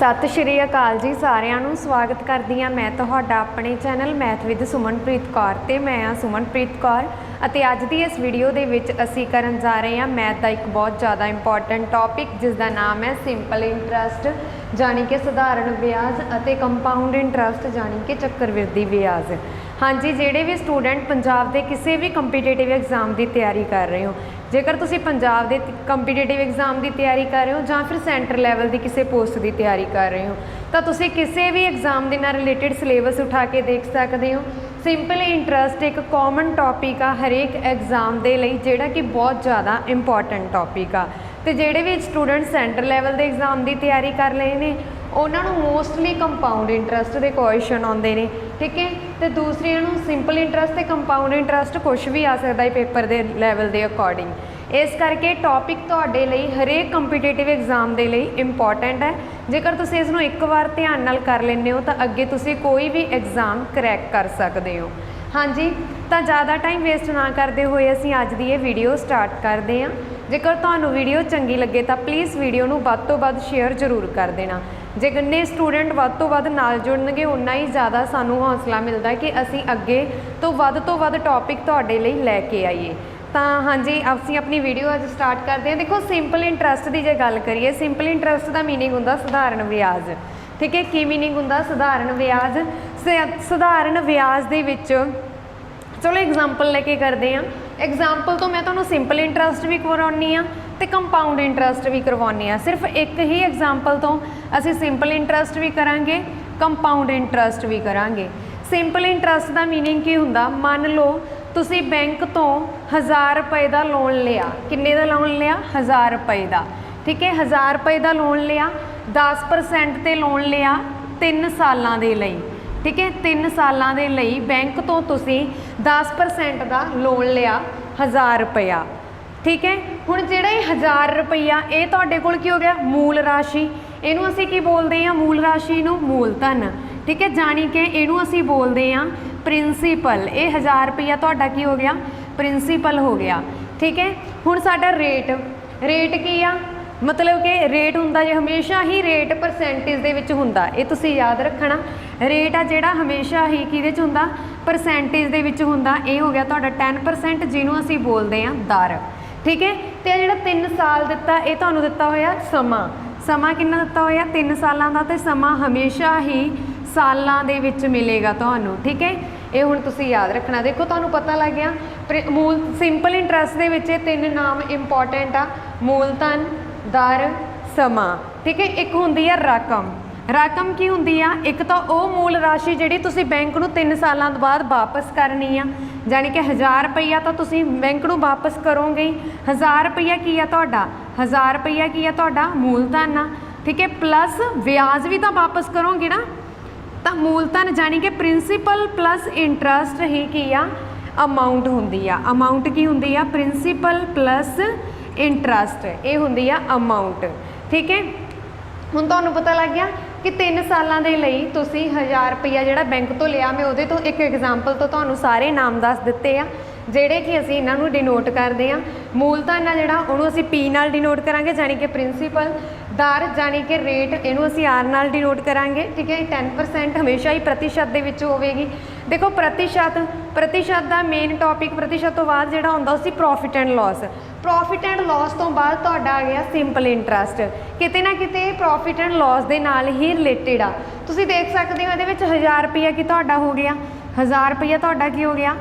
सत श्री अकाल जी सारिਆਂ ਨੂੰ स्वागत करदी ਹਾਂ मैं ਤੁਹਾਡਾ ਆਪਣੇ channel math with Sumanpreet Kaur ਤੇ मैं ਹਾਂ सुमनप्रीत कौर ਅਤੇ ਅੱਜ ਦੀ ਇਸ ਵੀਡੀਓ ਦੇ ਵਿੱਚ ਅਸੀਂ ਕਰਨ ਜਾ ਰਹੇ ਹਾਂ मैथ ਦਾ ਇੱਕ ਬਹੁਤ ਜ਼ਿਆਦਾ ਇੰਪੋਰਟੈਂਟ ਟੌਪਿਕ ਜਿਸ ਦਾ ਨਾਮ ਹੈ ਸਿੰਪਲ ਇੰਟਰਸਟ ਜਾਨੀ कि ਸਧਾਰਨ ਵਿਆਜ ਅਤੇ ਕੰਪਾਊਂਡ ਇੰਟਰਸਟ ਜਾਨੀ कि ਚੱਕਰਵਿਰਦੀ ਵਿਆਜ। हाँ जी, ਜਿਹੜੇ ਵੀ स्टूडेंट पंजाब ਦੇ ਕਿਸੇ भी ਕੰਪੀਟੀਟਿਵ एग्जाम की तैयारी कर रहे हो, जेकर तुसी पंजाब के कंपीटेटिव एग्जाम की तैयारी कर रहे हो या फिर सेंटर लैवल की किसी पोस्ट की तैयारी कर रहे हो तो तुसी किसी भी एग्जाम के नाल रिलेटेड सिलेबस उठा के देख सकते हो। सिंपल इंटरस्ट एक कॉमन टॉपिक आ हरेक एग्जाम के लिए जिहड़ा कि बहुत ज़्यादा इंपॉर्टेंट टॉपिक आ। तो जिहड़े भी स्टूडेंट सेंटर लैवल के एग्जाम की तैयारी कर रहे हैं उन्होंने मोस्टली कंपाउंड इंटरस्ट के क्वेश्चन आते हैं, ठीक है। तो दूसरे सिंपल इंटरस्ट तो कंपाउंड इंटरस्ट कुछ भी आ सकता है पेपर के लैवल के अकॉर्डिंग। इस करके टॉपिक तुहाडे लई हरेक कंपीटेटिव एग्जाम के लिए इंपॉर्टेंट है। जेकर तुसीं इसनूं एक बार ध्यान नाल कर लैंदे हो तो अगे तुसीं कोई भी एग्जाम क्रैक कर सकते हो। हाँ जी, तो ज़्यादा टाइम वेस्ट ना करते हुए असीं अज दी ये वीडियो स्टार्ट करते हैं। जेकर तुहानूं वीडियो चंगी लगे तो प्लीज़ वीडियो नूं वध तों वध शेयर जरूर कर देना। जे जिन्ने स्टूडेंट वध तों वध नाल जुड़नगे उन्ना ही ज़्यादा सानूं हौसला मिलता है कि असीं अगे तो वध टॉपिक तुहाडे लई लैके आईए। तो हाँ जी, असीं अपनी वीडियो अज स्टार्ट करते हैं। देखो सिंपल इंटरस्ट की जे गल करिए, सिंपल इंटरस्ट का मीनिंग हुंदा सधारण वियाज, ठीक है। की मीनिंग हुंदा सधारण वियाज। सधारण वियाज दे विच चलो एग्जाम्पल लेके करते हैं। एग्जाम्पल तो मैं तुहानूं सिंपल इंटरस्ट भी करवाउणी आ ते कंपाउंड इंटरस्ट भी करवाउणी आ। सिर्फ एक ही एग्जाम्पल तो असीं सिंपल इंटरस्ट भी करांगे, कंपाउंड इंटरस्ट भी करांगे। सिंपल इंटरस्ट का मीनिंग की हुंदा, मान लो तुसी बैंक तो 1000 रुपए का लोन लिया। किन्ने का लोन लिया? 1000 रुपए का, ठीक है। 1000 रुपए का लोन लिया, 10% ते लोन लिया 3 सालों के लिए, ठीक है। 3 सालों के लिए बैंक तो तुसी 10% का लोन लिया 1000 रुपया, ठीक है। हुण जिहड़ा 1000 रुपया ये तुहाडे कोल की हो गया? मूल राशि। इनू असीं की बोलते हैं? मूल राशि नूं मूलधन, ठीक है। जानी कि इनू असीं बोलते हैं प्रिंसीपल। ये 1000 रुपया तुहाडा की हो गया? प्रिंसीपल हो गया, ठीक है। हुण साडा रेट की आ, मतलब कि रेट हुंदा जे हमेशा ही रेट परसेंटेज दे विच हुंदा, ये तुसीं याद रखना। रेट आ जिहड़ा हमेशा ही किहदे च हुंदा? परसेंटेज दे विच हुंदा। ये हो गया तुहाडा 10%, जिहनूं असीं बोलते हैं दर, ठीक है। तो जिहड़ा 3 साल दिता ये तुहानूं दिता होया समा किन्ना दिता होया? 3 सालां दा। ते समा हमेशा ही सालां दे विच मिलेगा तुहानूं, ठीक है। ये हुण तुसीं याद रखना। देखो तुहानूं पता लग गया मूल सिंपल इंटरस्ट दे विच 3 नाम इंपॉर्टेंट आ, मूलधन, दर, समा, ठीक है। एक हुंदी है रकम की हुंदी आ? एक तो वो मूल राशि जिहड़ी तुसीं बैंक नूं 3 सालां बाद वापस करनी आ, जानी कि 1000 रुपया तो तुसीं बैंक नूं वापस करोगे। 1000 रुपया की है तुहाडा? 1000 रुपया की है तुहाडा? मूलधन आ, ठीक है। प्लस ब्याज भी तो वापस करोगे ना, तो मूलधन जानी कि प्रिंसीपल प्लस इंटरस्ट ही की आ? अमाउंट हुंदी आ। अमाउंट की हुंदी आ? प्रिंसीपल प्लस इंटरस्ट, ये हुंदी आ अमाउंट, ठीक है। हुण तुहानूं पता लग गया कि 3 सालों के लिए तुसीं 1000 रुपया जिहड़ा बैंक तो लिया। मैं उहदे तो एक एग्जाम्पल तो तुहानूं सारे नाम दस दिते आ जिहड़े कि असीं इन्हां नूं डिनोट करदे आ। मूलधन आ जिहड़ा उहनूं असीं पी नाल डिनोट करांगे, जानी कि प्रिंसीपल। दर जानी कि रेट, इहनूं असीं आर नाल डिनोट करांगे, ठीक है। 10% हमेशा ही प्रतिशत दे विच होवेगी। देखो प्रतिशत का मेन टॉपिक प्रतिशत तो बाद जिहड़ा हुंदा उसी profit and loss. Profit and loss तो बाद तुहाडा आ गया सिंपल इंटरस्ट। किते ना किते प्रॉफिट एंड लॉस दे नाल ही रिलेटेड आ। तुसीं देख सकते हो इहदे विच 1000 रुपया की तुहाडा हो गया? 1000 रुपया तुहाडा की हो गया?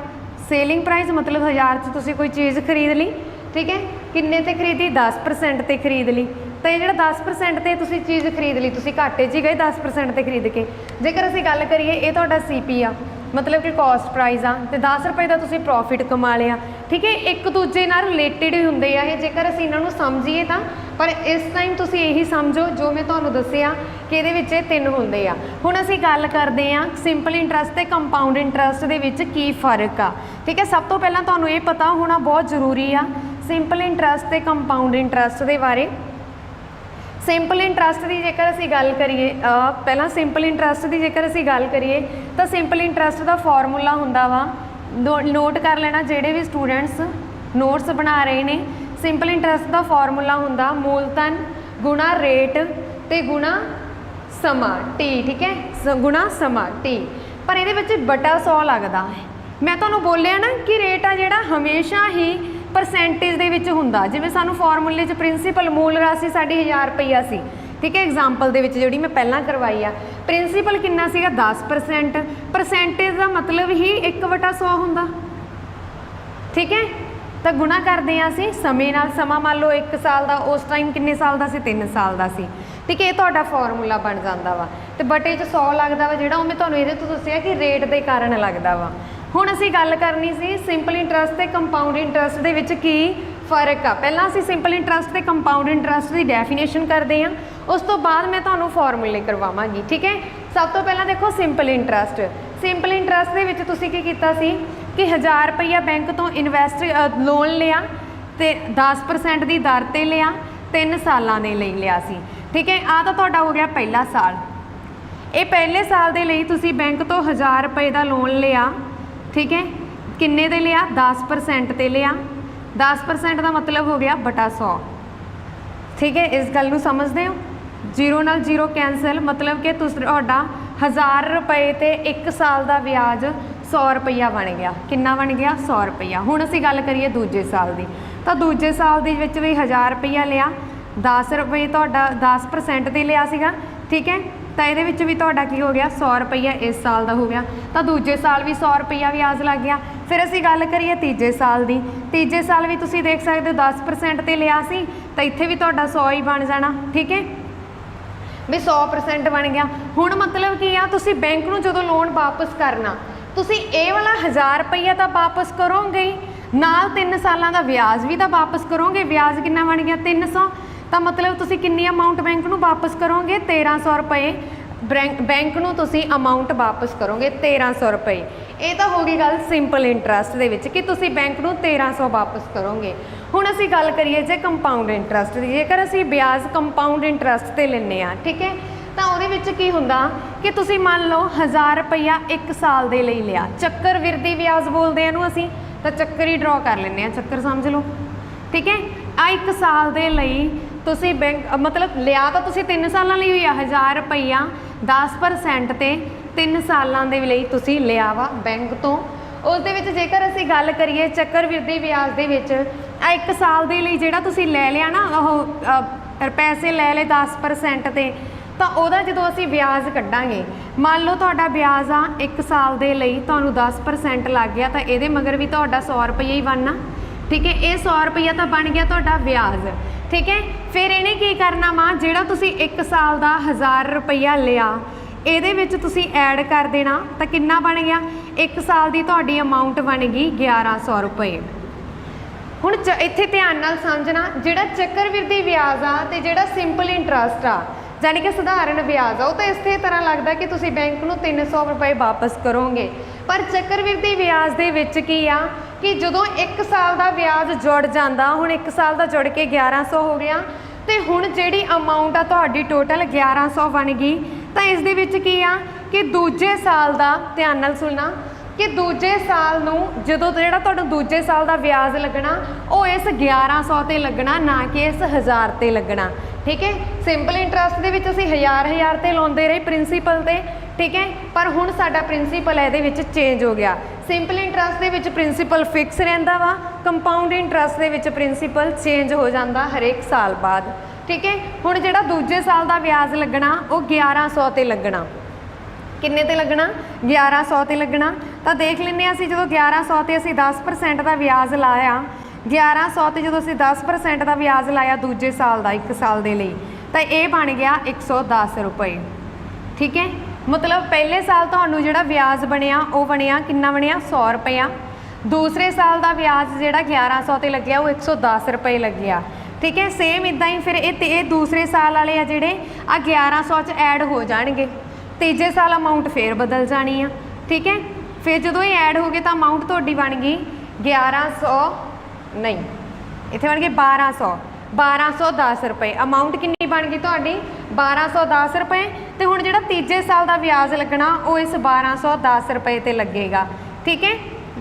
सेलिंग प्राइस, मतलब 1000 च तुसीं कोई चीज़ खरीद ली, ठीक है। किन्ने ते खरीदी? 10% ते खरीद ली। तो ये जो 10% ते तुसीं चीज़ खरीद ली, तुसीं घाटे च ही गए 10% ते खरीद के। जेकर असीं गल करिए ये तुहाडा CP आ, मतलब कि कॉस्ट प्राइस आ, तो 10 रुपए का तुसीं प्रॉफिट कमा लिया, ठीक है। एक दूजे नाल रिलेटेड ही हुंदे आ ये, जेकर असीं इन्हां नूं समझीए तां। पर इस टाइम तुसीं यही समझो जो मैं तुहानूं दस्सिआ कि इहदे विच 3 हुंदे आ। हुण असीं गल करदे आ सिंपल इंटरस्ट ते कंपाउंड इंटरस्ट दे विच की फर्क आ, ठीक है। सब तो पहलां तुहानूं ये पता होना बहुत जरूरी आ सिंपल इंटरस्ट ते कंपाउंड इंटरस्ट दे बारे। सिंपल इंटरस्ट की जेकर असीं गल करिए, पहला सिंपल इंटरस्ट की जेकर असीं गल करिए तो सिंपल इंटरस्ट का फॉर्मूला हुंदा वा, नोट कर लेना जिहड़े भी स्टूडेंट्स नोट्स बना रहे हैं। सिंपल इंटरस्ट का फॉर्मूला हुंदा मूलधन गुणा रेट ते गुणा ਸਮਾਂ ਟੀ, ਠੀਕ ਹੈ, ਗੁਣਾ ਸਮਾਂ ਟੀ, ਪਰ ਇਹਦੇ ਵਿੱਚ ਬਟਾ 100 ਲੱਗਦਾ ਹੈ। ਮੈਂ ਤੁਹਾਨੂੰ ਬੋਲਿਆ ਨਾ ਕਿ ਰੇਟ ਆ ਜਿਹੜਾ ਹਮੇਸ਼ਾ ਹੀ ਪਰਸੈਂਟੇਜ ਦੇ ਵਿੱਚ ਹੁੰਦਾ। ਜਿਵੇਂ ਸਾਨੂੰ ਫਾਰਮੂਲੇ 'ਚ ਪ੍ਰਿੰਸੀਪਲ ਮੂਲ ਰਾਸ਼ੀ ਸਾਡੀ 1000 ਰੁਪਈਆ ਸੀ, ਠੀਕ ਹੈ, ਐਗਜ਼ਾਮਪਲ ਦੇ ਵਿੱਚ ਜਿਹੜੀ ਮੈਂ ਪਹਿਲਾਂ ਕਰਵਾਈ ਆ, ਪ੍ਰਿੰਸੀਪਲ ਕਿੰਨਾ ਸੀਗਾ 10%, ਪਰਸੈਂਟੇਜ ਦਾ ਮਤਲਬ ਹੀ 1/100 ਹੁੰਦਾ, ਠੀਕ ਹੈ। ਤਾਂ ਗੁਣਾ ਕਰਦੇ ਹਾਂ ਅਸੀਂ ਸਮੇਂ ਨਾਲ, ਸਮਾਂ ਮੰਨ ਲਓ 1 ਸਾਲ ਦਾ, ਉਸ ਟਾਈਮ ਕਿੰਨੇ ਸਾਲ ਦਾ ਸੀ, 3 ਸਾਲ ਦਾ ਸੀ, ਠੀਕ ਹੈ। ਇਹ ਤੁਹਾਡਾ ਫਾਰਮੂਲਾ ਬਣ ਜਾਂਦਾ ਵਾ, ਤੇ ਬਟੇ 'ਚ 100 ਲੱਗਦਾ ਵਾ, ਜਿਹੜਾ ਉਹ ਮੈਂ ਤੁਹਾਨੂੰ ਇਹਦੇ ਤੋਂ ਦੱਸਿਆ ਕਿ ਰੇਟ ਦੇ ਕਾਰਨ ਲੱਗਦਾ ਵਾ। ਹੁਣ ਅਸੀਂ ਗੱਲ ਕਰਨੀ ਸੀ ਸਿੰਪਲ ਇੰਟਰਸਟ ਤੇ ਕੰਪਾਊਂਡ ਇੰਟਰਸਟ ਦੇ ਵਿੱਚ ਕੀ ਫਰਕ ਆ। ਪਹਿਲਾਂ ਅਸੀਂ ਸਿੰਪਲ ਇੰਟਰਸਟ ਤੇ ਕੰਪਾਊਂਡ ਇੰਟਰਸਟ ਦੀ ਡੈਫੀਨੇਸ਼ਨ ਕਰਦੇ ਹਾਂ, ਉਸ ਤੋਂ ਬਾਅਦ ਮੈਂ ਤੁਹਾਨੂੰ ਫਾਰਮੂਲੇ ਕਰਵਾਵਾਂਗੀ, ਠੀਕ ਹੈ। ਸਭ ਤੋਂ ਪਹਿਲਾਂ ਦੇਖੋ ਸਿੰਪਲ ਇੰਟਰਸਟ। ਸਿੰਪਲ ਇੰਟਰਸਟ ਦੇ ਵਿੱਚ ਤੁਸੀਂ ਕੀ ਕੀਤਾ ਸੀ ਕਿ 1000 ਰੁਪਈਆ ਬੈਂਕ ਤੋਂ ਲੋਨ ਲਿਆ ਤੇ 10% ਦੀ ਦਰ ਤੇ ਲਿਆ, 3 ਸਾਲਾਂ ਦੇ ਲਈ ਲਿਆ ਸੀ, ਠੀਕ ਹੈ। ਆਹ ਤਾਂ ਤੁਹਾਡਾ ਹੋ ਗਿਆ ਪਹਿਲਾ ਸਾਲ। ਇਹ ਪਹਿਲੇ ਸਾਲ ਦੇ ਲਈ ਤੁਸੀਂ ਬੈਂਕ ਤੋਂ 1000 ਰੁਪਏ ਦਾ ਲੋਨ ਲਿਆ, ਠੀਕ ਹੈ। ਕਿੰਨੇ ਦੇ ਲਿਆ, 10% ਤੇ ਲਿਆ, 10% ਦਾ ਮਤਲਬ ਹੋ ਗਿਆ ਬਟਾ 100, ਠੀਕ ਹੈ। ਇਸ ਗੱਲ ਨੂੰ ਸਮਝਦੇ ਹੋ, 0 ਨਾਲ 0 ਕੈਂਸਲ, ਮਤਲਬ ਕਿ ਤੁਹਾਡਾ 1000 ਰੁਪਏ ਤੇ 1 ਸਾਲ ਦਾ ਵਿਆਜ 100 ਰੁਪਈਆ ਬਣ ਗਿਆ। ਕਿੰਨਾ ਬਣ ਗਿਆ, 100 ਰੁਪਈਆ। ਹੁਣ ਅਸੀਂ ਗੱਲ ਕਰੀਏ ਦੂਜੇ ਸਾਲ ਦੀ, ਤਾਂ ਦੂਜੇ ਸਾਲ ਦੇ ਵਿੱਚ ਵੀ 1000 ਰੁਪਈਆ ਲਿਆ, 10 ਰੁਪਏ ਤੁਹਾਡਾ 10% ਤੇ ਲਿਆ ਸੀਗਾ, ਠੀਕ ਹੈ। ਤਾਂ ਇਹਦੇ ਵਿੱਚ ਵੀ ਤੁਹਾਡਾ ਕੀ ਹੋ ਗਿਆ, 100 ਰੁਪਈਆ ਇਸ ਸਾਲ ਦਾ ਹੋ ਗਿਆ। ਤਾਂ ਦੂਜੇ ਸਾਲ ਵੀ 100 ਰੁਪਈਆ ਵਿਆਜ ਲੱਗ ਗਿਆ। ਫਿਰ ਅਸੀਂ ਗੱਲ ਕਰੀਏ ਤੀਜੇ ਸਾਲ ਦੀ, ਤੀਜੇ ਸਾਲ ਵੀ ਤੁਸੀਂ ਦੇਖ ਸਕਦੇ ਹੋ 10% ਤੇ ਲਿਆ ਸੀ, ਤਾਂ ਇੱਥੇ ਵੀ ਤੁਹਾਡਾ 100 ਹੀ ਬਣ ਜਾਣਾ, ਠੀਕ ਹੈ, ਵੀ 100% ਬਣ ਗਿਆ। ਹੁਣ ਮਤਲਬ ਕੀ ਆ, ਤੁਸੀਂ ਬੈਂਕ ਨੂੰ ਜਦੋਂ ਲੋਨ ਵਾਪਸ ਕਰਨਾ, ਤੁਸੀਂ ਇਹ ਵਾਲਾ 1000 ਰੁਪਈਆ ਤਾਂ ਵਾਪਸ ਕਰੋਗੇ ਹੀ, ਨਾਲ 3 ਸਾਲਾਂ ਦਾ ਵਿਆਜ ਵੀ ਤਾਂ ਵਾਪਸ ਕਰੋਗੇ। ਵਿਆਜ ਕਿੰਨਾ ਬਣ ਗਿਆ, 300। ਤਾਂ ਮਤਲਬ ਤੁਸੀਂ ਕਿੰਨੀ ਅਮਾਊਂਟ ਬੈਂਕ ਨੂੰ ਵਾਪਸ ਕਰੋਗੇ, 1300 ਰੁਪਏ ਬੈਂਕ ਨੂੰ ਤੁਸੀਂ ਅਮਾਊਂਟ ਵਾਪਸ ਕਰੋਗੇ, 1300 ਰੁਪਏ। ਇਹ ਤਾਂ ਹੋ ਗਈ ਗੱਲ ਸਿੰਪਲ ਇੰਟਰਸਟ ਦੇ ਵਿੱਚ ਕਿ ਤੁਸੀਂ ਬੈਂਕ ਨੂੰ 1300 ਵਾਪਸ ਕਰੋਗੇ। ਹੁਣ ਅਸੀਂ ਗੱਲ ਕਰੀਏ ਜੇ ਕੰਪਾਊਂਡ ਇੰਟਰਸਟ ਦੀ, ਜੇਕਰ ਅਸੀਂ ਵਿਆਜ ਕੰਪਾਊਂਡ ਇੰਟਰਸਟ ਤੇ ਲੈਂਦੇ ਹਾਂ, ਠੀਕ ਹੈ, ਤਾਂ ਉਹਦੇ ਵਿੱਚ ਕੀ ਹੁੰਦਾ ਕਿ ਤੁਸੀਂ ਮੰਨ ਲਓ 1000 ਰੁਪਈਆ 1 ਸਾਲ ਦੇ ਲਈ ਲਿਆ, ਚੱਕਰ ਵਿਰਦੀ ਵਿਆਜ ਬੋਲਦੇ ਇਹਨੂੰ ਅਸੀਂ, ਤਾਂ ਚੱਕਰ ਹੀ ਡਰਾ ਕਰ ਲੈਂਦੇ ਹਾਂ, ਚੱਕਰ ਸਮਝ ਲਓ, ਠੀਕ ਹੈ। ਆ 1 ਸਾਲ ਦੇ ਲਈ ਤੁਸੀਂ ਬੈਂਕ ਮਤਲਬ ਲਿਆ ਤਾਂ ਤੁਸੀਂ 3 ਸਾਲਾਂ ਲਈ ਹੋਈ ਆ, 1000 ਰੁਪਈਆ 10% ਤੇ 3 ਸਾਲਾਂ ਦੇ ਲਈ ਤੁਸੀਂ ਲਿਆ ਵਾ ਬੈਂਕ ਤੋਂ। ਉਸ ਦੇ ਵਿੱਚ ਜੇਕਰ ਅਸੀਂ ਗੱਲ ਕਰੀਏ ਚੱਕਰ ਵਿਰਦੀ ਵਿਆਜ ਦੇ ਵਿੱਚ, ਆ 1 ਸਾਲ ਦੇ ਲਈ ਜਿਹੜਾ ਤੁਸੀਂ ਲੈ ਲਿਆ ਨਾ, ਉਹ ਪੈਸੇ ਲੈ ਲਏ 10% ਤੇ, ਤਾਂ ਉਹਦਾ ਜਦੋਂ ਅਸੀਂ ਵਿਆਜ ਕੱਢਾਂਗੇ, ਮੰਨ ਲਓ ਤੁਹਾਡਾ ਵਿਆਜ ਆ 1 ਸਾਲ ਦੇ ਲਈ ਤੁਹਾਨੂੰ 10% ਲੱਗ ਗਿਆ, ਤਾਂ ਇਹਦੇ ਮਗਰ ਵੀ ਤੁਹਾਡਾ 100 ਰੁਪਈਆ ਹੀ ਬਣਨਾ, ਠੀਕ ਹੈ। ਇਹ 100 ਰੁਪਈਆ ਤਾਂ ਬਣ ਗਿਆ ਤੁਹਾਡਾ ਵਿਆਜ, ਠੀਕ ਹੈ। ਫਿਰ ਇਹਨੇ ਕੀ ਕਰਨਾ ਵਾ, ਜਿਹੜਾ ਤੁਸੀਂ 1 ਸਾਲ ਦਾ 1000 ਰੁਪਈਆ ਲਿਆ, ਇਹਦੇ ਵਿੱਚ ਤੁਸੀਂ ਐਡ ਕਰ ਦੇਣਾ, ਤਾਂ ਕਿੰਨਾ ਬਣ ਗਿਆ, 1 ਸਾਲ ਦੀ ਤੁਹਾਡੀ ਅਮਾਊਂਟ ਬਣ ਗਈ 1100 ਰੁਪਏ। ਹੁਣ ਇੱਥੇ ਧਿਆਨ ਨਾਲ ਸਮਝਣਾ, ਜਿਹੜਾ ਚੱਕਰਵਿਰਦੀ ਵਿਆਜ ਆ ਤੇ ਜਿਹੜਾ ਸਿੰਪਲ ਇੰਟਰਸਟ ਆ, ਯਾਨੀ ਕਿ ਸਧਾਰਨ ਵਿਆਜ ਆ, ਉਹ ਤਾਂ ਇਸੇ ਤਰ੍ਹਾਂ ਲੱਗਦਾ ਕਿ ਤੁਸੀਂ ਬੈਂਕ ਨੂੰ 300 ਰੁਪਏ ਵਾਪਸ ਕਰੋਗੇ। ਪਰ ਚੱਕਰਵਿਰਦੀ ਵਿਆਜ ਦੇ ਵਿੱਚ ਕੀ ਆ ਕਿ ਜਦੋਂ 1 ਸਾਲ ਦਾ ਵਿਆਜ ਜੁੜ ਜਾਂਦਾ, ਹੁਣ 1 ਸਾਲ ਦਾ ਜੁੜ ਕੇ 1100 ਹੋ ਗਿਆ, ਤੇ ਹੁਣ ਜਿਹੜੀ ਅਮਾਊਂਟ ਆ ਤੁਹਾਡੀ ਟੋਟਲ 1100 ਬਣ ਗਈ। ਤਾਂ ਇਸ ਦੇ ਵਿੱਚ ਕੀ ਆ ਕਿ ਦੂਜੇ ਸਾਲ ਦਾ, ਧਿਆਨ ਨਾਲ ਸੁਣਨਾ, ਕਿ ਦੂਜੇ ਸਾਲ ਨੂੰ ਜਦੋਂ ਜਿਹੜਾ ਤੁਹਾਨੂੰ ਦੂਜੇ ਸਾਲ ਦਾ ਵਿਆਜ ਲੱਗਣਾ, ਉਹ ਇਸ 1100 ਤੇ ਲੱਗਣਾ, ਨਾ ਕਿ ਇਸ 1000 ਤੇ ਲੱਗਣਾ, ਠੀਕ ਹੈ। ਸਿੰਪਲ ਇੰਟਰਸਟ ਦੇ ਵਿੱਚ ਅਸੀਂ 1000 ਤੇ ਲਾਉਂਦੇ ਰਹੇ ਪ੍ਰਿੰਸੀਪਲ ਤੇ, ਠੀਕ ਹੈ, ਪਰ ਹੁਣ ਸਾਡਾ ਪ੍ਰਿੰਸੀਪਲ ਇਹਦੇ ਵਿੱਚ ਚੇਂਜ ਹੋ ਗਿਆ। ਸਿੰਪਲ ਇੰਟਰਸਟ ਦੇ ਵਿੱਚ ਪ੍ਰਿੰਸੀਪਲ ਫਿਕਸ ਰਹਿੰਦਾ ਵਾ, ਕੰਪਾਊਂਡ ਇੰਟਰਸਟ ਦੇ ਵਿੱਚ ਪ੍ਰਿੰਸੀਪਲ ਚੇਂਜ ਹੋ ਜਾਂਦਾ ਹਰੇਕ ਸਾਲ ਬਾਅਦ, ਠੀਕ ਹੈ। ਹੁਣ ਜਿਹੜਾ ਦੂਜੇ ਸਾਲ ਦਾ ਵਿਆਜ ਲੱਗਣਾ, ਉਹ 1100 ਤੇ ਲੱਗਣਾ। ਕਿੰਨੇ ਤੇ ਲੱਗਣਾ, 1100 ਤੇ ਲੱਗਣਾ। ਤਾਂ ਦੇਖ ਲੈਂਦੇ ਹਾਂ ਅਸੀਂ, ਜਦੋਂ 1100 ਤੇ ਅਸੀਂ 10% ਦਾ ਵਿਆਜ ਲਾਇਆ, 1100 ਤੇ ਜਦੋਂ ਅਸੀਂ 10% ਦਾ ਵਿਆਜ ਲਾਇਆ ਦੂਜੇ ਸਾਲ ਦਾ 1 ਸਾਲ ਦੇ ਲਈ, ਤਾਂ ਇਹ ਬਣ ਗਿਆ 110 ਰੁਪਏ, ਠੀਕ ਹੈ। ਮਤਲਬ ਪਹਿਲੇ ਸਾਲ ਤੁਹਾਨੂੰ ਜਿਹੜਾ ਵਿਆਜ ਬਣਿਆ, ਉਹ ਬਣਿਆ ਕਿੰਨਾ ਬਣਿਆ, 100 ਰੁਪਇਆ। ਦੂਸਰੇ ਸਾਲ ਦਾ ਵਿਆਜ ਜਿਹੜਾ 1100 ਤੇ ਲੱਗਿਆ, ਉਹ 110 ਰੁਪਏ ਲੱਗਿਆ, ਠੀਕ ਹੈ। ਸੇਮ ਇੱਦਾਂ ਹੀ ਫਿਰ ਇਹ ਦੂਸਰੇ ਸਾਲ ਵਾਲੇ ਆ ਜਿਹੜੇ ਆ 1100 'ਚ ਐਡ ਹੋ ਜਾਣਗੇ, ਤੀਜੇ ਸਾਲ ਅਮਾਊਂਟ ਫੇਰ ਬਦਲ ਜਾਣੀ ਆ, ਠੀਕ ਹੈ। ਫਿਰ ਜਦੋਂ ਇਹ ਐਡ ਹੋ ਗਏ ਤਾਂ ਅਮਾਊਂਟ ਤੁਹਾਡੀ ਬਣ ਗਈ 1100 ਨਹੀਂ, ਇੱਥੇ ਬਣ ਗਏ 1210 ਰੁਪਏ। ਅਮਾਊਂਟ ਕਿੰਨੀ ਬਣ ਗਈ ਤੁਹਾਡੀ, 1210 ਰੁਪਏ। ਤੇ ਹੁਣ ਜਿਹੜਾ ਤੀਜੇ ਸਾਲ ਦਾ ਵਿਆਜ ਲੱਗਣਾ, ਉਹ ਇਸ 1210 ਰੁਪਏ ਤੇ ਲੱਗੇਗਾ, ਠੀਕ ਹੈ,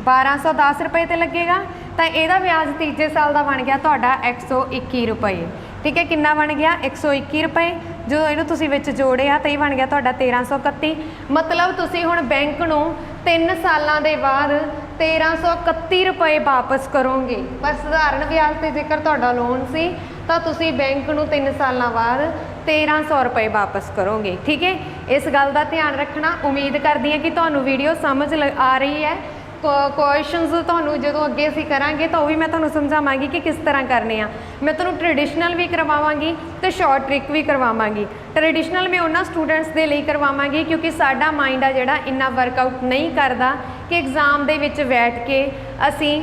1210 ਰੁਪਏ ਤੇ ਲੱਗੇਗਾ। ਤਾਂ ਇਹਦਾ ਵਿਆਜ ਤੀਜੇ ਸਾਲ ਦਾ ਬਣ ਗਿਆ ਤੁਹਾਡਾ 121 ਰੁਪਏ, ठीक है। कितना बन गया 121 रुपए। जो इहनूं तुसीं विच जोड़िया तो ये बन गया तुहाडा 1331। मतलब तुसीं हुण बैंक नूं 3 सालां दे बाद 1331 रुपए वापस करोगे। पर सधारण ब्याज ते जेकर तुहाडा लोन सी तो तुसीं बैंक नूं 3 सालां बाद 1300 रुपए वापस करोगे। ठीक है, इस गल का ध्यान रखना। उम्मीद करदी हां कि तुहानूं वीडियो समझ आ रही है। क्वेश्चनस तुहानूं जदों अगे असीं करांगे तो भी मैं तुहानूं समझावांगी कि किस तरह करने आ। मैं तुहानूं ट्रेडिशनल भी करवावांगी तो शॉर्ट ट्रिक भी करवावांगी। ट्रेडिशनल मैं उन्हां स्टूडेंट्स दे लई करवावांगी क्योंकि साडा माइंड आ जिहड़ा इन्ना वर्कआउट नहीं करदा कि एग्जाम दे विच बैठ के असीं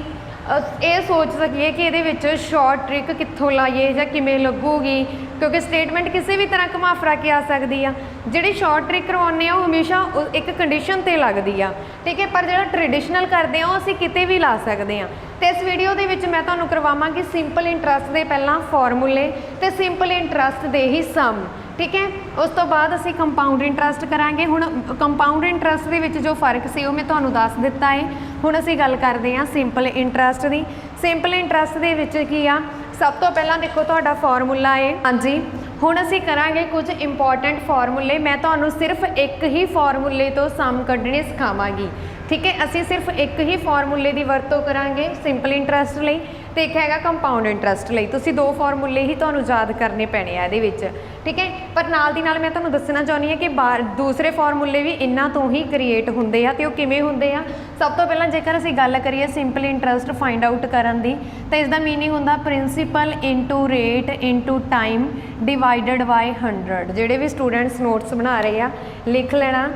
ये सोच सकीए कि ये शॉर्ट ट्रिक कित्थों लाइए या किमें लगूगी, क्योंकि स्टेटमेंट किसी भी तरह घुमा फिरा के आ सकती है। जी शॉर्ट ट्रिक करवाने हमेशा एक कंडीशन ते लगती है। ठीक है, पर जो ट्रेडिशनल करते हैं असीं किते भी ला सकते हैं। तो इस वीडियो के विच मैं तुहानूं करवावांगी सिंपल इंटरस्ट के पहला फॉर्मूले तो सिंपल इंटरस्ट के ही सम। ठीक है, उस तो बाद असीं कंपाउंड इंटरस्ट करांगे। हुण कंपाउंड इंटरस्ट के विच जो फर्क सी वो मैं तुहानूं दस दिता है। हुण असीं गल करते हैं सिंपल इंटरस्ट की। सिंपल इंटरस्ट के विच की आ, सब तो पहला देखो तुहाडा फॉर्मूला है। हाँ जी, हुण असीं करांगे कुछ इंपॉर्टेंट फॉर्मूले। मैं तुहानूं सिर्फ एक ही फॉर्मूले तो सम कढने सिखावांगी। ठीक है, असीं सिर्फ एक ही फॉर्मूले की वरतों करांगे सिंपल इंटरस्ट लई ते एक हैगा कंपाउंड इंटरस्ट लई। तुसीं दो फॉर्मूले ही तुहानूं याद करने पैणे आ इहदे विच। ठीक है, पर नाल दी नाल मैं तुहानूं दस्सना चाहुंदी हां कि दूसरे फॉर्मूले भी इन्हां तो ही क्रिएट हुंदे आ ते ओह किवें हुंदे आ। सब तो पहलां जेकर असीं गल करिए सिंपल इंटरस्ट फाइंड आउट करन दी तो इसदा मीनिंग हुंदा principal into rate into time divided by 100। जिहड़े भी स्टूडेंट्स नोट्स बना रहे आ लिख लेना।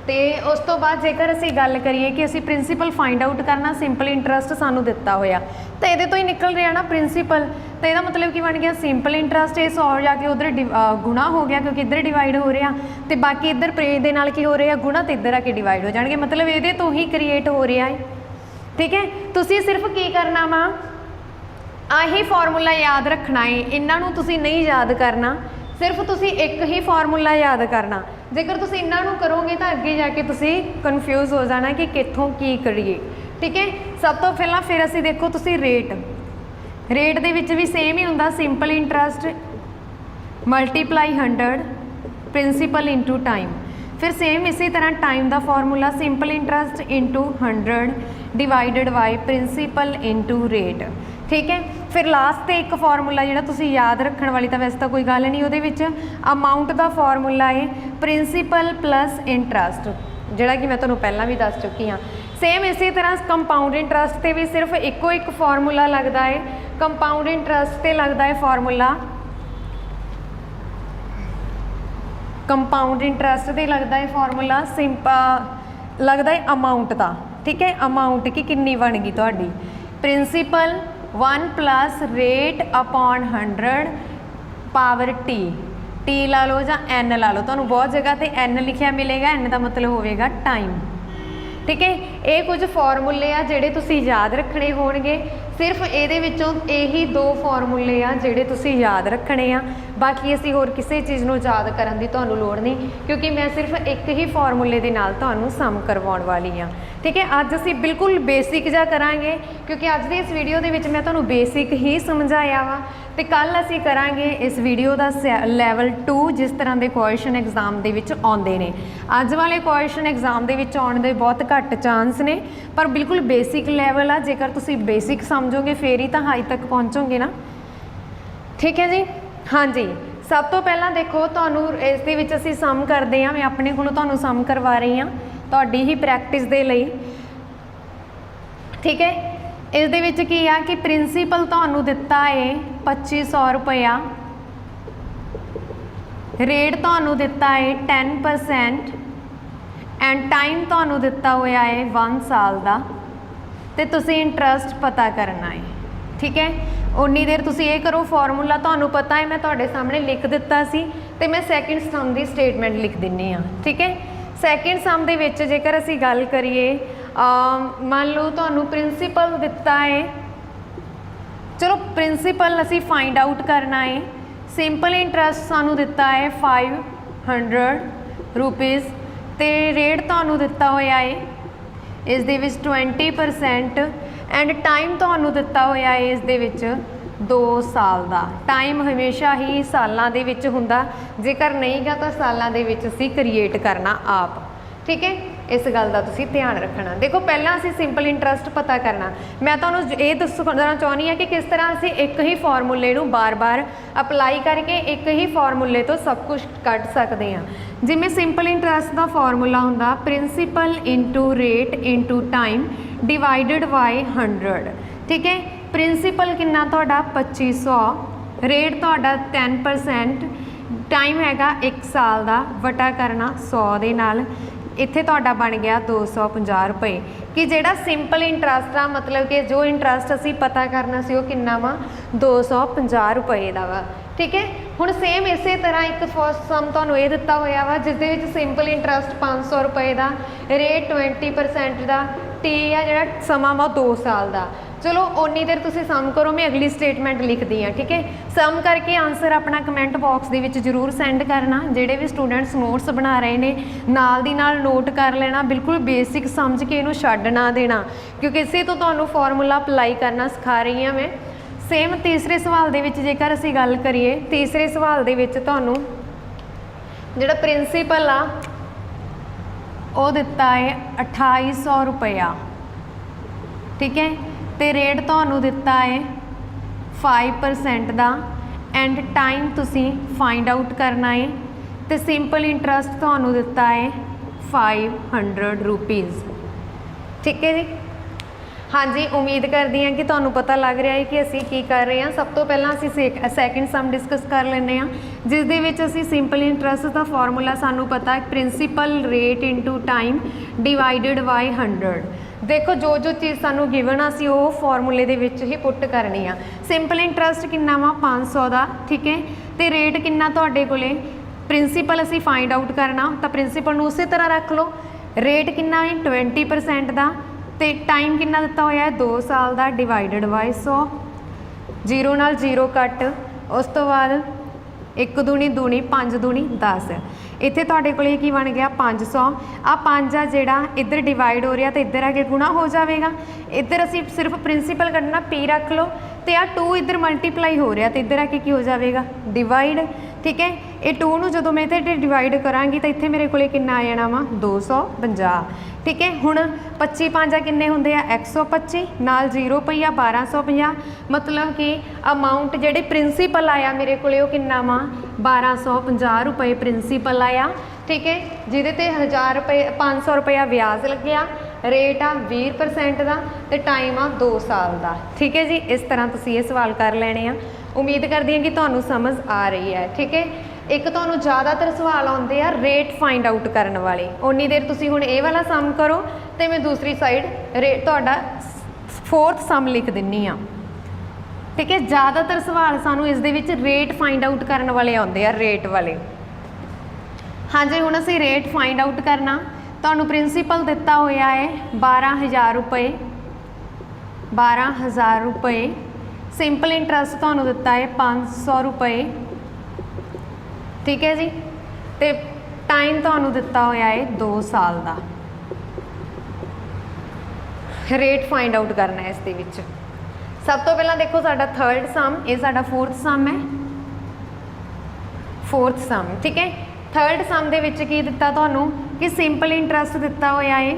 तो उस तो बाद जेकर असीं गल करिए कि असीं प्रिंसीपल फाइंड आउट करना, सिंपल इंटरस्ट सानूं दिता होया तो ये तो ही निकल रहा ना प्रिंसीपल। तो यदा मतलब कि बन गया सिंपल इंटरस्ट। ये 100 जाके उधर गुणा हो गया क्योंकि इधर डिवाइड हो रहा, तो बाकी इधर दे नाल की हो रहा गुणा, तो इधर आके डिवाइड हो जाएंगे। मतलब ये तो ही क्रिएट हो रहा है। ठीक है, तुसीं सिर्फ की करना वा आही फॉर्मूला याद रखना है। इन्हों तुसीं नहीं याद करना, सिर्फ तुसीं एक ही फॉर्मूला याद करना। जेकर तुसीं इन्हों करोगे तो अगे जाके तुसीं कन्फ्यूज हो जाना कि कित्थों की करिए। ठीक है, सब तो पहला फिर असीं देखो तुसीं रेट दे विच भी सेम ही हुंदा simple interest multiply 100 principal into time. फिर सेम इसी तरह टाइम का formula simple interest into 100 divided by principal into rate. ठीक है, फिर लास्ट ते एक फॉर्मूला जिहड़ा तुसीं याद रखने वाली तो वैसे तो कोई गल नहीं, उहदे विच अमाउंट का फॉर्मूला है प्रिंसीपल प्लस इंटरस्ट, जिहड़ा कि मैं तुहानूं पहलां भी दस चुकी हाँ। सेम इसी तरह कंपाउंड इंटरस्ट ते भी सिर्फ इक्को एक फॉर्मूला लगता है। कंपाउंड इंटरस्ट ते लगता है फॉर्मूला, कंपाउंड इंटरस्ट ते लगता है फॉर्मूला सिंपल लगता है अमाउंट का। ठीक है, अमाउंट की कितनी बन गई तुहाडी principal 1 plus rate upon 100 power T ला लो या एन ला लो। तुहानूं बहुत जगह ते एन लिखिया मिलेगा, एन का मतलब होवेगा टाइम। ठीक है, ये कुछ फॉर्मूले आ जिहड़े तुसीं याद रखने होणगे। सिर्फ ये विचों यही दो फॉर्मूले आ जिहड़े तुसीं याद रखने आ। बाकी असीं होर किसी चीज़ नूं याद करन दी तुहानूं लोड़ नहीं, क्योंकि मैं सिर्फ एक ही फॉर्मूले दे नाल तुहानूं सम करवाउण वाली हाँ। ठीक है, अज असीं बिल्कुल बेसिक जा करांगे क्योंकि अज दी इस वीडियो दे विच मैं तुहानूं बेसिक ही समझाया वा। तो कल असीं करांगे इस वीडियो का लैवल 2 जिस तरह के क्वेश्चन एग्जाम दे विच आउंदे ने। अज वाले क्वेश्चन एग्जाम दे विच आउण दे बहुत घट चांस ने, पर बिल्कुल बेसिक लैवल आ। जेकर तुसीं बेसिक समझोगे फिर ही तो हाई तक पहुँचोगे ना। ठीक है जी, हाँ जी। सब तो पहला देखो तुहानूं इस दे विच असीं सम करते हैं। मैं अपने कोलों तुहानूं सम करवा रही हाँ तुहाडी ही प्रैक्टिस दे लई। ठीक है, इस दे विच की आ कि प्रिंसीपल तुहानूं दिता है 2500 रुपया, रेट तुहानूं दिता है 10% एंड टाइम तुहानूं दिता होया है 1 साल का, तो तुसीं इंटरस्ट पता करना है। ठीक है, उन्नी देर तुसीं ये करो, फॉर्मूला तुहानूं पता है मैं तुहाडे सामने लिख दिता सी, ते मैं सैकेंड सम की स्टेटमेंट लिख दिन्नी हाँ। ठीक है, सैकेंड सम दे विच जेकर असीं गल करिए, मान लो तुहानूं प्रिंसीपल दिता है, चलो प्रिंसीपल असीं फाइंड आउट करना है। सिंपल इंटरस्ट सानूं दिता है 500 रुपीज़, तो रेट तुहानूं दिता होया है इस दे विच 20% एंड टाइम तुहानूं दिता होया है इस दे विच 2 ਸਾਲ ਦਾ। ਟਾਈਮ ਹਮੇਸ਼ਾ ਹੀ ਸਾਲਾਂ ਦੇ ਵਿੱਚ ਹੁੰਦਾ, ਜੇਕਰ ਨਹੀਂ ਗਾ ਤਾਂ ਸਾਲਾਂ ਦੇ ਵਿੱਚ ਅਸੀਂ ਕ੍ਰੀਏਟ ਕਰਨਾ ਆਪ। ਠੀਕ ਹੈ, ਇਸ ਗੱਲ ਦਾ ਤੁਸੀਂ ਧਿਆਨ ਰੱਖਣਾ। ਦੇਖੋ ਪਹਿਲਾਂ ਅਸੀਂ ਸਿੰਪਲ ਇੰਟਰਸਟ ਪਤਾ ਕਰਨਾ। ਮੈਂ ਤੁਹਾਨੂੰ ਇਹ ਦੱਸਣਾ ਚਾਹੁੰਦੀ ਹਾਂ ਕਿ ਕਿਸ ਤਰ੍ਹਾਂ ਅਸੀਂ ਇੱਕ ਹੀ ਫਾਰਮੂਲੇ ਨੂੰ ਬਾਰ-ਬਾਰ ਅਪਲਾਈ ਕਰਕੇ ਇੱਕ ਹੀ ਫਾਰਮੂਲੇ ਤੋਂ ਸਭ ਕੁਝ ਕੱਢ ਸਕਦੇ ਹਾਂ। ਜਿਵੇਂ ਸਿੰਪਲ ਇੰਟਰਸਟ ਦਾ ਫਾਰਮੂਲਾ ਹੁੰਦਾ principal into rate into time divided by 100। ਠੀਕ ਹੈ, ਪ੍ਰਿੰਸੀਪਲ ਕਿੰਨਾ ਤੁਹਾਡਾ 2500, ਰੇਟ ਤੁਹਾਡਾ 10%, ਟਾਈਮ ਹੈਗਾ 1 ਸਾਲ ਦਾ, ਵਟਾ ਕਰਨਾ 100 ਦੇ ਨਾਲ। ਇੱਥੇ ਤੁਹਾਡਾ ਬਣ ਗਿਆ 250 ਰੁਪਏ। ਕਿ ਜਿਹੜਾ ਸਿੰਪਲ ਇੰਟਰਸਟ ਆ ਮਤਲਬ ਕਿ ਜੋ ਇੰਟਰਸਟ ਅਸੀਂ ਪਤਾ ਕਰਨਾ ਸੀ ਉਹ ਕਿੰਨਾ ਵਾ 250 ਰੁਪਏ ਦਾ ਵਾ। ਠੀਕ ਹੈ, ਹੁਣ ਸੇਮ ਇਸੇ ਤਰ੍ਹਾਂ ਇੱਕ ਫਸਟ ਸਮ ਤੁਹਾਨੂੰ ਇਹ ਦਿੱਤਾ ਹੋਇਆ ਵਾ ਜਿਸ ਦੇ ਵਿੱਚ ਸਿੰਪਲ ਇੰਟਰਸਟ 500 ਰੁਪਏ ਦਾ, ਰੇਟ 20% ਦਾ, ਟੀ ਆ ਜਿਹੜਾ ਸਮਾਂ ਵਾ 2 ਸਾਲ ਦਾ। ਚਲੋ ਓਨੀ ਦੇਰ ਤੁਸੀਂ ਸਮ ਕਰੋ, ਮੈਂ ਅਗਲੀ ਸਟੇਟਮੈਂਟ ਲਿਖਦੀ ਹਾਂ। ਠੀਕ ਹੈ, ਸਮ ਕਰਕੇ ਆਨਸਰ ਆਪਣਾ ਕਮੈਂਟ ਬਾਕਸ ਦੇ ਵਿੱਚ ਜ਼ਰੂਰ ਸੈਂਡ ਕਰਨਾ। ਜਿਹੜੇ ਵੀ ਸਟੂਡੈਂਟਸ ਨੋਟਸ ਬਣਾ ਰਹੇ ਨੇ ਨਾਲ ਦੀ ਨਾਲ ਨੋਟ ਕਰ ਲੈਣਾ, ਬਿਲਕੁਲ ਬੇਸਿਕ ਸਮਝ ਕੇ ਇਹਨੂੰ ਛੱਡ ਨਾ ਦੇਣਾ, ਕਿਉਂਕਿ ਇਸੇ ਤੋਂ ਤੁਹਾਨੂੰ ਫਾਰਮੂਲਾ ਅਪਲਾਈ ਕਰਨਾ ਸਿਖਾ ਰਹੀ ਹਾਂ ਮੈਂ। ਸੇਮ ਤੀਸਰੇ ਸਵਾਲ ਦੇ ਵਿੱਚ ਜੇਕਰ ਅਸੀਂ ਗੱਲ ਕਰੀਏ, ਤੀਸਰੇ ਸਵਾਲ ਦੇ ਵਿੱਚ ਤੁਹਾਨੂੰ ਜਿਹੜਾ ਪ੍ਰਿੰਸੀਪਲ ਆ ਉਹ ਦਿੱਤਾ ਹੈ 2800 ਰੁਪਇਆ। ਠੀਕ ਹੈ, ਤੇ ਰੇਟ ਤੁਹਾਨੂੰ ਦਿੱਤਾ ਹੈ 5% ਦਾ, ਐਂਡ ਟਾਈਮ ਤੁਸੀਂ ਫਾਈਂਡ ਆਊਟ ਕਰਨਾ ਹੈ, ਤੇ ਸਿੰਪਲ ਇੰਟਰਸਟ ਤੁਹਾਨੂੰ ਦਿੱਤਾ ਹੈ 500 ਰੁਪੀਜ਼। ਠੀਕ ਹੈ ਜੀ, ਹਾਂਜੀ ਉਮੀਦ ਕਰਦੀ ਹਾਂ ਕਿ ਤੁਹਾਨੂੰ ਪਤਾ ਲੱਗ ਰਿਹਾ ਹੈ ਕਿ ਅਸੀਂ ਕੀ ਕਰ ਰਹੇ ਹਾਂ। ਸਭ ਤੋਂ ਪਹਿਲਾਂ ਅਸੀਂ ਸੈਕਿੰਡ ਸਮ ਡਿਸਕਸ ਕਰ ਲੈਂਦੇ ਹਾਂ, ਜਿਸ ਦੇ ਵਿੱਚ ਅਸੀਂ ਸਿੰਪਲ ਇੰਟਰਸਟ ਦਾ ਫਾਰਮੂਲਾ ਸਾਨੂੰ ਪਤਾ ਹੈ principal rate into time divided by 100। ਦੇਖੋ ਜੋ ਚੀਜ਼ ਸਾਨੂੰ ਗਿਵਨ ਆ ਸੀ ਉਹ ਫਾਰਮੂਲੇ ਦੇ ਵਿੱਚ ਹੀ ਪੁੱਟ ਕਰਨੀ ਆ। ਸਿੰਪਲ ਇੰਟਰਸਟ ਕਿੰਨਾ ਵਾ 500 ਦਾ। ਠੀਕ ਹੈ, ਤੇ ਰੇਟ ਕਿੰਨਾ ਤੁਹਾਡੇ ਕੋਲੇ, ਪ੍ਰਿੰਸੀਪਲ ਅਸੀਂ ਫਾਈਂਡ ਆਊਟ ਕਰਨਾ ਤਾਂ ਪ੍ਰਿੰਸੀਪਲ ਨੂੰ ਉਸੇ ਤਰ੍ਹਾਂ ਰੱਖ ਲਓ। ਰੇਟ ਕਿੰਨਾ ਹੈ 20% ਦਾ, ਤੇ ਟਾਈਮ ਕਿੰਨਾ ਦਿੱਤਾ ਹੋਇਆ ਹੈ 2 ਸਾਲ ਦਾ, ਡਿਵਾਈਡਡ ਬਾਈ 100। 0 ਨਾਲ 0 ਕੱਟ, ਉਸ ਤੋਂ ਬਾਅਦ 1 ਦੂਣੀ ਦੂਣੀ, 5 ਦੂਣੀ 10। ਇੱਥੇ ਤੁਹਾਡੇ ਕੋਲ ਕੀ ਬਣ ਗਿਆ 500। ਆ 5 ਆ ਜਿਹੜਾ ਇੱਧਰ ਡਿਵਾਈਡ ਹੋ ਰਿਹਾ ਤੇ ਇੱਧਰ ਆ ਕੇ ਗੁਣਾ ਹੋ ਜਾਵੇਗਾ। ਇੱਧਰ ਅਸੀਂ ਸਿਰਫ ਪ੍ਰਿੰਸੀਪਲ ਕੱਢਣਾ, P ਰੱਖ ਲਓ, ਤੇ ਆ 2 ਇੱਧਰ ਮਲਟੀਪਲਾਈ ਹੋ ਰਿਹਾ ਤੇ ਇੱਧਰ ਆ ਕੇ ਕੀ ਹੋ ਜਾਵੇਗਾ ਡਿਵਾਈਡ। ਠੀਕ ਹੈ, ਇਹ 2 ਨੂੰ ਜਦੋਂ ਮੈਂ ਇੱਥੇ ਡਿਵਾਈਡ ਕਰਾਂਗੀ ਤਾਂ ਇੱਥੇ ਮੇਰੇ ਕੋਲੇ ਕਿੰਨਾ ਆ ਜਾਣਾ ਵਾ 250। ਠੀਕ ਹੈ, ਹੁਣ 25 5 ਕਿੰਨੇ ਹੁੰਦੇ ਆ 125, ਨਾਲ 0 ਪਈਆ 1250, ਮਤਲਬ ਕਿ ਅਮਾਊਂਟ ਜਿਹੜੀ ਪ੍ਰਿੰਸੀਪਲ ਆਇਆ ਮੇਰੇ ਕੋਲੇ ਉਹ ਕਿੰਨਾ ਵਾ 1250 ਰੁਪਏ ਪ੍ਰਿੰਸੀਪਲ ਆਇਆ। ਠੀਕ ਹੈ, ਜਿਹਦੇ ਤੇ 1000 ਰੁਪਏ 500 ਰੁਪਇਆ ਵਿਆਜ ਲੱਗਿਆ, ਰੇਟ ਆ 20% ਦਾ, ਤੇ ਟਾਈਮ ਆ 2 ਸਾਲ ਦਾ। ਠੀਕ ਹੈ ਜੀ, ਇਸ ਤਰ੍ਹਾਂ ਤੁਸੀਂ ਇਹ ਸਵਾਲ ਕਰ ਲੈਣੇ ਆ। ਉਮੀਦ ਕਰਦੀ ਹਾਂ ਕਿ ਤੁਹਾਨੂੰ ਸਮਝ ਆ ਰਹੀ ਹੈ। ਠੀਕ ਹੈ, ਇੱਕ ਤੁਹਾਨੂੰ ਜ਼ਿਆਦਾਤਰ ਸਵਾਲ ਆਉਂਦੇ ਆ ਰੇਟ ਫਾਈਂਡ ਆਊਟ ਕਰਨ ਵਾਲੇ। ਉਨੀ ਦੇਰ ਤੁਸੀਂ ਹੁਣ ਇਹ ਵਾਲਾ ਸਮ ਕਰੋ ਤੇ ਮੈਂ ਦੂਸਰੀ ਸਾਈਡ ਰੇਟ ਤੁਹਾਡਾ 4th ਸਮ ਲਿਖ ਦਿੰਨੀ ਆ। ਠੀਕ ਹੈ, ਜ਼ਿਆਦਾਤਰ ਸਵਾਲ ਸਾਨੂੰ ਇਸ ਦੇ ਵਿੱਚ ਰੇਟ ਫਾਈਂਡ ਆਊਟ ਕਰਨ ਵਾਲੇ ਆਉਂਦੇ ਆ, ਰੇਟ ਵਾਲੇ। ਹਾਂਜੀ, ਹੁਣ ਅਸੀਂ ਰੇਟ ਫਾਈਂਡ ਆਊਟ ਕਰਨਾ। ਤੁਹਾਨੂੰ ਪ੍ਰਿੰਸੀਪਲ ਦਿੱਤਾ ਹੋਇਆ ਹੈ 12000 ਰੁਪਏ, 12000 ਰੁਪਏ। ਸਿੰਪਲ ਇੰਟਰਸਟ ਤੁਹਾਨੂੰ ਦਿੱਤਾ ਹੈ 500 ਰੁਪਏ। ਠੀਕ ਹੈ ਜੀ, ਤੇ ਟਾਈਮ ਤੁਹਾਨੂੰ ਦਿੱਤਾ ਹੋਇਆ ਹੈ 2 ਸਾਲ ਦਾ। ਰੇਟ ਫਾਈਂਡ ਆਊਟ ਕਰਨਾ ਹੈ ਇਸ ਦੇ ਵਿੱਚ। ਸਭ ਤੋਂ ਪਹਿਲਾਂ ਦੇਖੋ ਸਾਡਾ 3rd ਸਮ, ਇਹ ਸਾਡਾ 4th ਸਮ ਹੈ, 4th ਸਮ। ਠੀਕ ਹੈ, 3rd ਸਮ ਦੇ ਵਿੱਚ ਕੀ ਦਿੱਤਾ ਤੁਹਾਨੂੰ ਕਿ ਸਿੰਪਲ ਇੰਟਰਸਟ ਦਿੱਤਾ ਹੋਇਆ ਹੈ,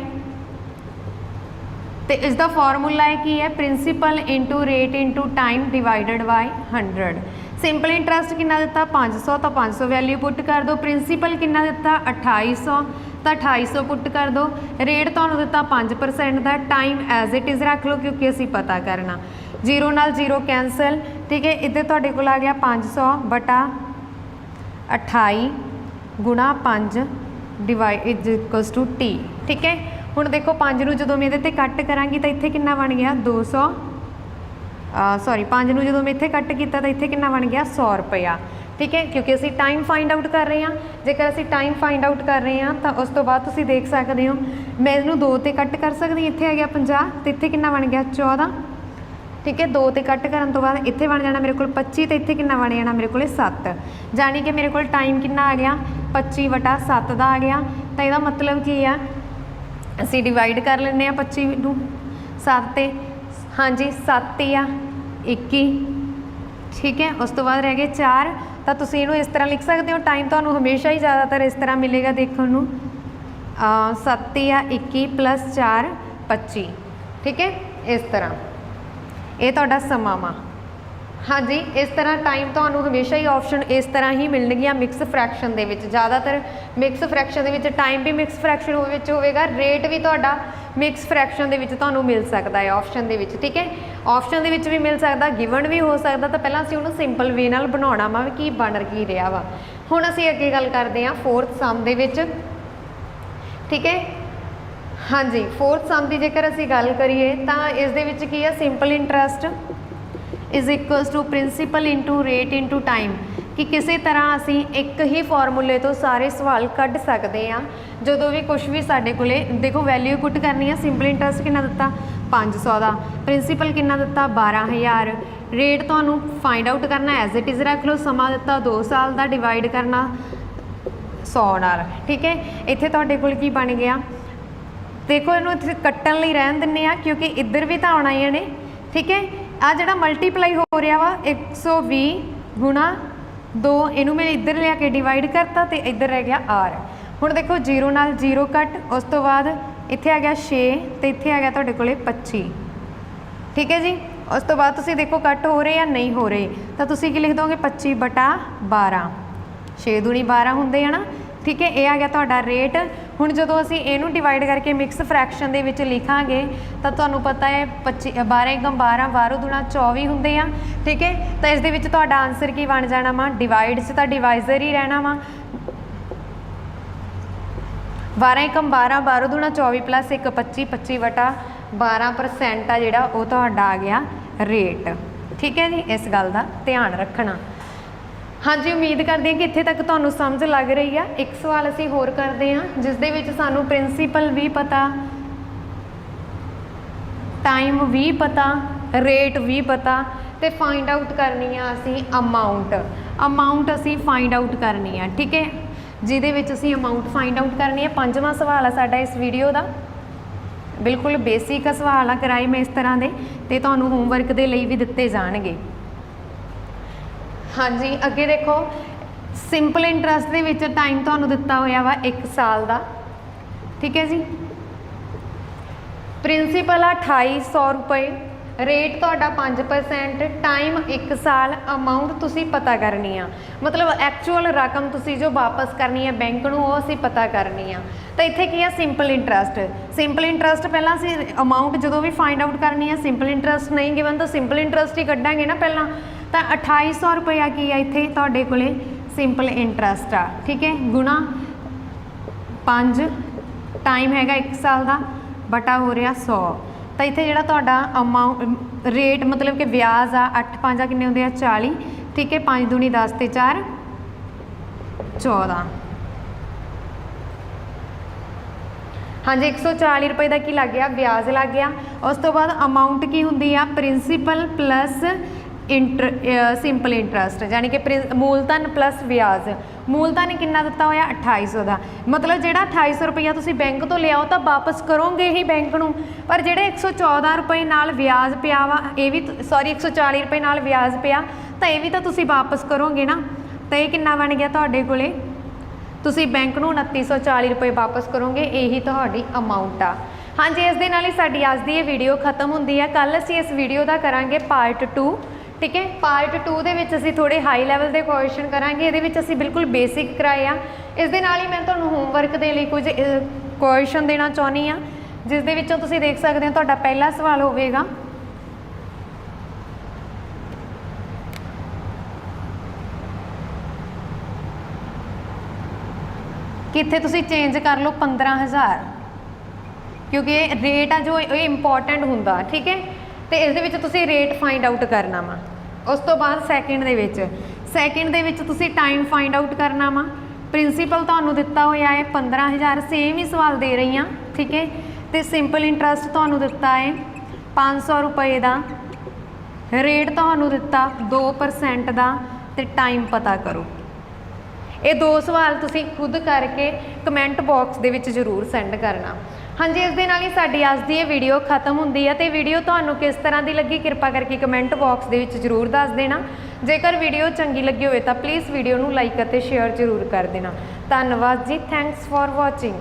ਤੇ ਇਸ ਦਾ ਫਾਰਮੂਲਾ ਹੈ ਕੀ ਹੈ principal into rate into time divided by 100। Simple interest ਕਿੰਨਾ ਦਿੱਤਾ 500, ਤਾਂ 500 ਵੈਲਿਊ ਪੁੱਟ ਕਰ ਦਿਓ। ਪ੍ਰਿੰਸੀਪਲ ਕਿੰਨਾ ਦਿੱਤਾ 2800, ਤਾਂ 2800 ਪੁੱਟ ਕਰ ਦਿਓ। ਰੇਟ ਤੁਹਾਨੂੰ ਦਿੱਤਾ 5% ਦਾ, ਟਾਈਮ ਐਜ਼ ਇਟ ਇਜ਼ ਰੱਖ ਲਓ ਕਿਉਂਕਿ ਅਸੀਂ ਪਤਾ ਕਰਨਾ। 0 ਨਾਲ 0 ਕੈਂਸਲ। ਠੀਕ ਹੈ, ਇੱਧਰ ਤੁਹਾਡੇ ਕੋਲ ਆ ਗਿਆ 500 ਬਟਾ 28 ਗੁਣਾ 5 divide is equals to T। ਠੀਕ ਹੈ, ਹੁਣ ਦੇਖੋ 5 ਨੂੰ ਜਦੋਂ ਮੈਂ ਇਹਦੇ 'ਤੇ ਕੱਟ ਕਰਾਂਗੀ ਤਾਂ ਇੱਥੇ ਕਿੰਨਾ ਬਣ ਗਿਆ 200, ਸੌਰੀ 5 ਨੂੰ ਜਦੋਂ ਮੈਂ ਇੱਥੇ ਕੱਟ ਕੀਤਾ ਤਾਂ ਇੱਥੇ ਕਿੰਨਾ ਬਣ ਗਿਆ 100 ਰੁਪਇਆ। ਠੀਕ ਹੈ, ਕਿਉਂਕਿ ਅਸੀਂ ਟਾਈਮ ਫਾਈਂਡ ਆਊਟ ਕਰ ਰਹੇ ਹਾਂ। ਜੇਕਰ ਅਸੀਂ ਟਾਈਮ ਫਾਈਂਡ ਆਊਟ ਕਰ ਰਹੇ ਹਾਂ ਤਾਂ ਉਸ ਤੋਂ ਬਾਅਦ ਤੁਸੀਂ ਦੇਖ ਸਕਦੇ ਹੋ ਮੈਂ ਇਹਨੂੰ 2 'ਤੇ ਕੱਟ ਕਰ ਸਕਦੀ। ਇੱਥੇ ਆ ਗਿਆ 50 ਤੇ ਇੱਥੇ ਕਿੰਨਾ ਬਣ ਗਿਆ 14। ਠੀਕ ਹੈ, 2 'ਤੇ ਕੱਟ ਕਰਨ ਤੋਂ ਬਾਅਦ ਇੱਥੇ ਬਣ ਜਾਣਾ ਮੇਰੇ ਕੋਲ 25 ਤੇ ਇੱਥੇ ਕਿੰਨਾ ਬਣ ਜਾਣਾ ਮੇਰੇ ਕੋਲ 7। ਜਾਣੀ ਕਿ ਮੇਰੇ ਕੋਲ ਟਾਈਮ ਕਿੰਨਾ ਆ ਗਿਆ 25/7 ਦਾ ਆ ਗਿਆ। ਤਾਂ ਇਹਦਾ ਮਤਲਬ ਕੀ ਆ, ਅਸੀਂ ਡਿਵਾਈਡ ਕਰ ਲੈਂਦੇ ਹਾਂ 25 ਨੂੰ 7 'ਤੇ। ਹਾਂਜੀ 7 ਹੀ ਆ 21 ठीक है। उस तो बाद रह गए 4, तो तुसीं इहनूं इस तरह लिख सकते हो। टाइम तुहानूं हमेशा ही ज़्यादातर इस तरह मिलेगा देखने नूं 7 या 21 + 4 25, ठीक है। इस तरह ये तुहाडा समा वा। हाँ जी, इस तरह टाइम तुहानूं हमेशा ही ऑप्शन इस तरह ही मिलणगीਆਂ मिक्स फ्रैक्शन दे विच। ज़्यादातर mix fraction they which time भी मिक्स फ्रैक्शन विच होवेगा, रेट भी तुहाडा मिक्स फ्रैक्शन दे विच तुहानूं मिल सकता है ऑप्शन दे विच, ठीक है। ऑप्शन दे विच भी मिल सकता, गिवन भी हो सकता। तो पहलां असीं उहनूं सिंपल वे नाल बनाउणा वा कि बन की रिहा वा। हुण असीं अगे गल करदे हां 4th सम दे विच, ठीक है। हाँ जी, 4th सम की जेकर असीं गल करिए तो इस दे विच की है, simple interest is equals to principal into rate into time. कि किसी तरह असी एक ही फॉर्मूले तो सारे सवाल कढ़ सकते हैं जो भी कुछ भी साढ़े कोले। देखो वैल्यू पुट करनी है, सिंपल इंटरस्ट कितना दिता 500 का, प्रिंसीपल कितना दिता 12,000, रेट तो फाइंड आउट करना एज इट इज़ रख लो, समा दिता 2 साल का, डिवाइड करना 100 नाल, ठीक है। इत्थे तुहाडे कोल की बन गया, देखो इनू इत्थे कट्टण लई रहन दिंदे आ क्योंकि इधर भी तो आउणा ही ने, ठीक है। आ जिहड़ा मल्टीप्लाई हो रहा वा 120 गुणा 2, इनू मैं इधर लिया के डिवाइड करता तो इधर रह गया R। हुण देखो 0 नाल 0 कट, उस तो बाद इत्थे आ गया 6 तो इत्थे आ गया तुहाडे कोले 25, ठीक है जी। उस तो बाद तुसीं देखो कट हो रहे या नहीं हो रहे, तो तुसीं की लिख दोगे 25/12, 6 दूनी 12 हुंदे है ना, ठीक है। ये आ गया तुहाडा रेट। हुण जदों असीं इहनूं डिवाइड करके मिक्स फ्रैक्शन दे विच लिखांगे तो तुहानूं पता है 25 12 × 12 12 दूना 24 हुंदे आ, ठीक है। तो इस दे विच तुहाडा आंसर की बन जाना वा, डिवाइड च तां डिवाइजर ही रहना वा, 12 × 12 12 दूना 24 + 1 25, 25/12% आ जिहड़ा वो तुहाडा आ गया रेट, ठीक है जी। इस गल का ध्यान रखना। हाँ जी, उम्मीद करते हैं कि इत्थे तक तुहानूं समझ लग रही है। एक सवाल असीं होर करते हैं जिस दे विच सानूं प्रिंसीपल भी पता, टाइम भी पता, रेट भी पता, तो फाइंड आउट करनी है असीं अमाउंट असीं फाइंड आउट करनी है, ठीक है। जिहदे विच असीं अमाउंट फाइंड आउट करनी है। 5वां सवाल है साडा इस वीडियो का, बिल्कुल बेसिक सवाल आ, कराए मैं इस तरह के, तो तुहानूं होमवर्क के लिए भी दिते जाणगे। हाँ जी, अगे देखो सिंपल इंटरस्ट के विच टाइम तुहानूं दिता होया वा 1 साल का, ठीक है जी। प्रिंसीपल आ 2800 रुपये, रेट तुहाडा 5%, टाइम 1 साल, अमाउंट तुसीं पता करनी आ, मतलब एक्चुअल रकम तुसीं जो वापस करनी है बैंक नूं वो असीं पता करनी आ। तो इत्थे की है सिंपल इंटरस्ट पहला असीं अमाउंट जो भी फाइंड आउट करनी है, सिंपल इंटरस्ट नहीं गिवन तो सिंपल इंटरस्ट ही कड्डांगे ना पहला। तो 2800 रुपया की है इत्थे तुहाडे कोले सिंपल इंटरस्ट आ, ठीक है, गुणा 5, टाइम हैगा 1 साल का, बटा हो रहा 100। तो इत्थे जिहड़ा तुहाडा अमाउंट रेट मतलब कि ब्याज आ 8 5 किन्ने हुंदे आ 40, ठीक है। 5 दूनी 10 ते 4 14। हाँ जी, 140 रुपये का की लग गया, ब्याज लग गया। उस तो बाद अमाउंट की हुंदी आ प्रिंसीपल प्लस सिंपल इंटरस्ट, यानी कि मूलधन प्लस ब्याज। मूलधन कितना दिता होया 2800 का, मतलब जो 2800 रुपया तुसीं बैंक तो लियाओ तो वापस करोगे ही बैंक नूं, पर जोड़े 114 रुपये नाल ब्याज पिया वा ये भी, सॉरी 140 रुपये नाल ब्याज पिया तो ये भी तो तुसीं वापस करोगे ना। तो ये कितना बन गया तुहाडे कोले, तुसीं बैंक नूं 2940 रुपये वापस करोगे, यही तुहाडी अमाउंट आ। हाँ जी, इस दे नाल ही साडी अज दी ये वीडियो खत्म हुंदी है। कल असीं इस वीडियो का करांगे पार्ट 2, ठीक है। पार्ट 2 दे विच असीं थोड़े हाई लैवल के क्वेश्चन करांगे, इहदे विच असीं बिल्कुल बेसिक कराए आ। इस दे नाल ही मैं तुहानूं होमवर्क दे लई कुछ क्वेश्चन देना चाहुंदी आ, जिस दे विचों तुसीं देख सकदे हो तुहाडा पहला सवाल होवेगा कि इत्थे तुसीं चेंज कर लो 15,000, क्योंकि रेट आ जो ये इंपॉर्टेंट हुंदा, ठीक है। तो इस दे विच तुसीं रेट फाइंड आउट करना वा। उस तो बाद सैकेंड दे विच तुसीं टाइम फाइंड आउट करना वा। प्रिंसीपल तुहानूं दिता होया है 15,000, सेम ही सवाल दे रही हाँ, ठीक है। तो सिंपल इंटरस्ट तुहानूं दिता है 500 रुपये का, रेट तुहानूं दिता 2% का, तो टाइम पता करो। ये 2 सवाल तुसीं खुद करके कमेंट बॉक्स दे विच जरूर सेंड करना। हाँ जी, इस दे नाल ही साडी अज दी वीडियो खत्म हुंदी है। तो वीडियो तुहानूं किस तरह की लगी कृपा करके कमेंट बॉक्स दे विच जरूर दस देना। ਜੇਕਰ ਵੀਡੀਓ ਚੰਗੀ ਲੱਗੀ ਹੋਵੇ ਤਾਂ ਪਲੀਜ਼ ਵੀਡੀਓ ਨੂੰ ਲਾਈਕ ਅਤੇ ਸ਼ੇਅਰ ਜ਼ਰੂਰ ਕਰ ਦੇਣਾ। ਧੰਨਵਾਦ ਜੀ। Thanks for watching.